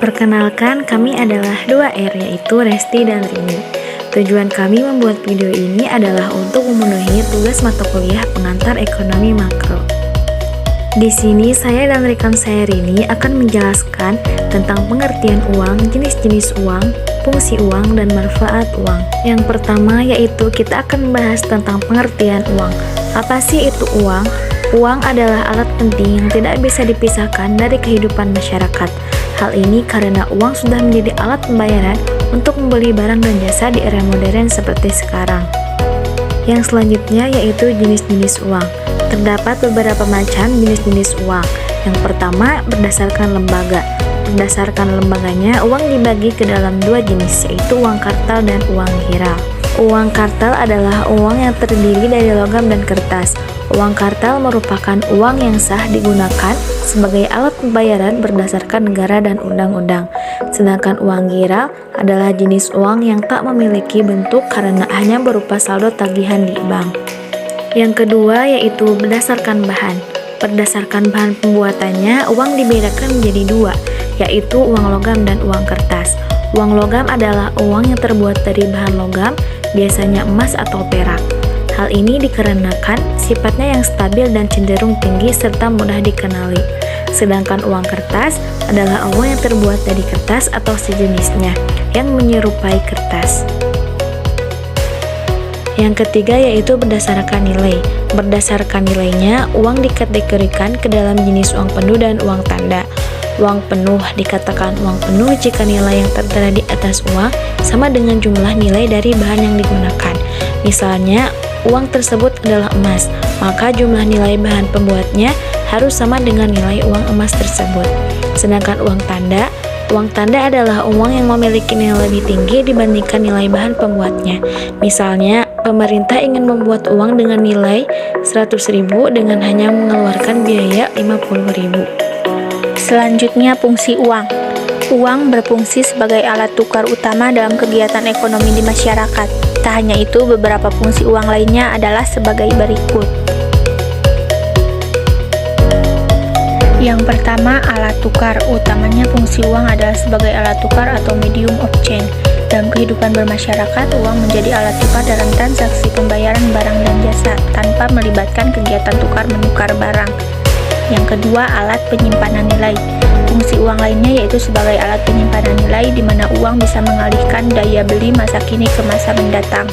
Perkenalkan, kami adalah 2R, yaitu Resti dan Rini. Tujuan kami membuat video ini adalah untuk memenuhi tugas mata kuliah pengantar ekonomi makro. Di sini saya dan rekan saya Rini akan menjelaskan tentang pengertian uang, jenis-jenis uang, fungsi uang, dan manfaat uang. Yang pertama yaitu kita akan membahas tentang pengertian uang. Apa sih itu uang? Uang adalah alat penting yang tidak bisa dipisahkan dari kehidupan masyarakat. Hal ini karena uang sudah menjadi alat pembayaran untuk membeli barang dan jasa di era modern seperti sekarang. Yang selanjutnya yaitu jenis-jenis uang. Terdapat beberapa macam jenis-jenis uang. Yang pertama, berdasarkan lembaga. Berdasarkan lembaganya, uang dibagi ke dalam dua jenis, yaitu uang kartal dan uang giral. Uang kartal adalah uang yang terdiri dari logam dan kertas. Uang kartal merupakan uang yang sah digunakan sebagai alat pembayaran berdasarkan negara dan undang-undang. Sedangkan uang giral adalah jenis uang yang tak memiliki bentuk karena hanya berupa saldo tagihan di bank. Yang kedua yaitu berdasarkan bahan. Berdasarkan bahan pembuatannya, uang dibedakan menjadi dua, yaitu uang logam dan uang kertas. Uang logam adalah uang yang terbuat dari bahan logam, biasanya emas atau perak. Hal ini dikarenakan sifatnya yang stabil dan cenderung tinggi serta mudah dikenali. Sedangkan uang kertas adalah uang yang terbuat dari kertas atau sejenisnya yang menyerupai kertas. Yang ketiga yaitu berdasarkan nilai. Berdasarkan nilainya, uang dikategorikan ke dalam jenis uang penuh dan uang tanda. Uang penuh dikatakan uang penuh jika nilai yang tertera di atas uang sama dengan jumlah nilai dari bahan yang digunakan. Misalnya, uang tersebut adalah emas, maka jumlah nilai bahan pembuatnya harus sama dengan nilai uang emas tersebut. Sedangkan uang tanda adalah uang yang memiliki nilai lebih tinggi dibandingkan nilai bahan pembuatnya. Misalnya, pemerintah ingin membuat uang dengan nilai 100.000 dengan hanya mengeluarkan biaya 50.000. Selanjutnya, fungsi uang. Uang berfungsi sebagai alat tukar utama dalam kegiatan ekonomi di masyarakat. Tak hanya itu, beberapa fungsi uang lainnya adalah sebagai berikut. Yang pertama, alat tukar. Utamanya fungsi uang adalah sebagai alat tukar atau medium of change. Dalam kehidupan bermasyarakat, uang menjadi alat tukar dalam transaksi pembayaran barang dan jasa tanpa melibatkan kegiatan tukar-menukar barang. Yang kedua, alat penyimpanan nilai. Fungsi uang lainnya yaitu sebagai alat penyimpanan nilai di mana uang bisa mengalihkan daya beli masa kini ke masa mendatang.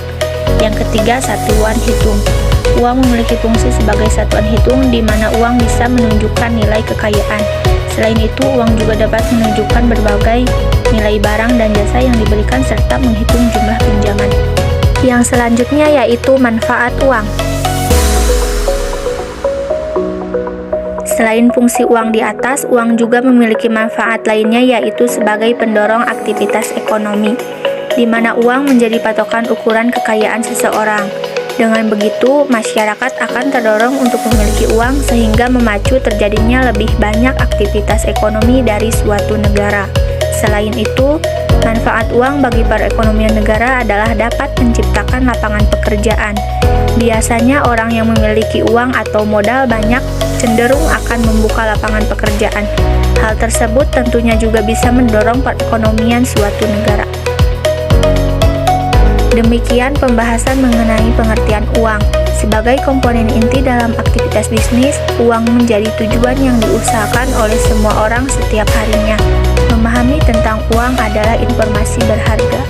Yang ketiga, satuan hitung. Uang memiliki fungsi sebagai satuan hitung di mana uang bisa menunjukkan nilai kekayaan. Selain itu, uang juga dapat menunjukkan berbagai nilai barang dan jasa yang diberikan serta menghitung jumlah pinjaman. Yang selanjutnya yaitu manfaat uang. Selain fungsi uang di atas, uang juga memiliki manfaat lainnya yaitu sebagai pendorong aktivitas ekonomi, di mana uang menjadi patokan ukuran kekayaan seseorang. Dengan begitu, masyarakat akan terdorong untuk memiliki uang sehingga memacu terjadinya lebih banyak aktivitas ekonomi dari suatu negara. Selain itu, manfaat uang bagi perekonomian negara adalah dapat menciptakan lapangan pekerjaan. Biasanya orang yang memiliki uang atau modal banyak cenderung akan membuka lapangan pekerjaan. Hal tersebut tentunya juga bisa mendorong perekonomian suatu negara. Demikian pembahasan mengenai pengertian uang. Sebagai komponen inti dalam aktivitas bisnis, uang menjadi tujuan yang diusahakan oleh semua orang setiap harinya. Memahami tentang uang adalah informasi berharga.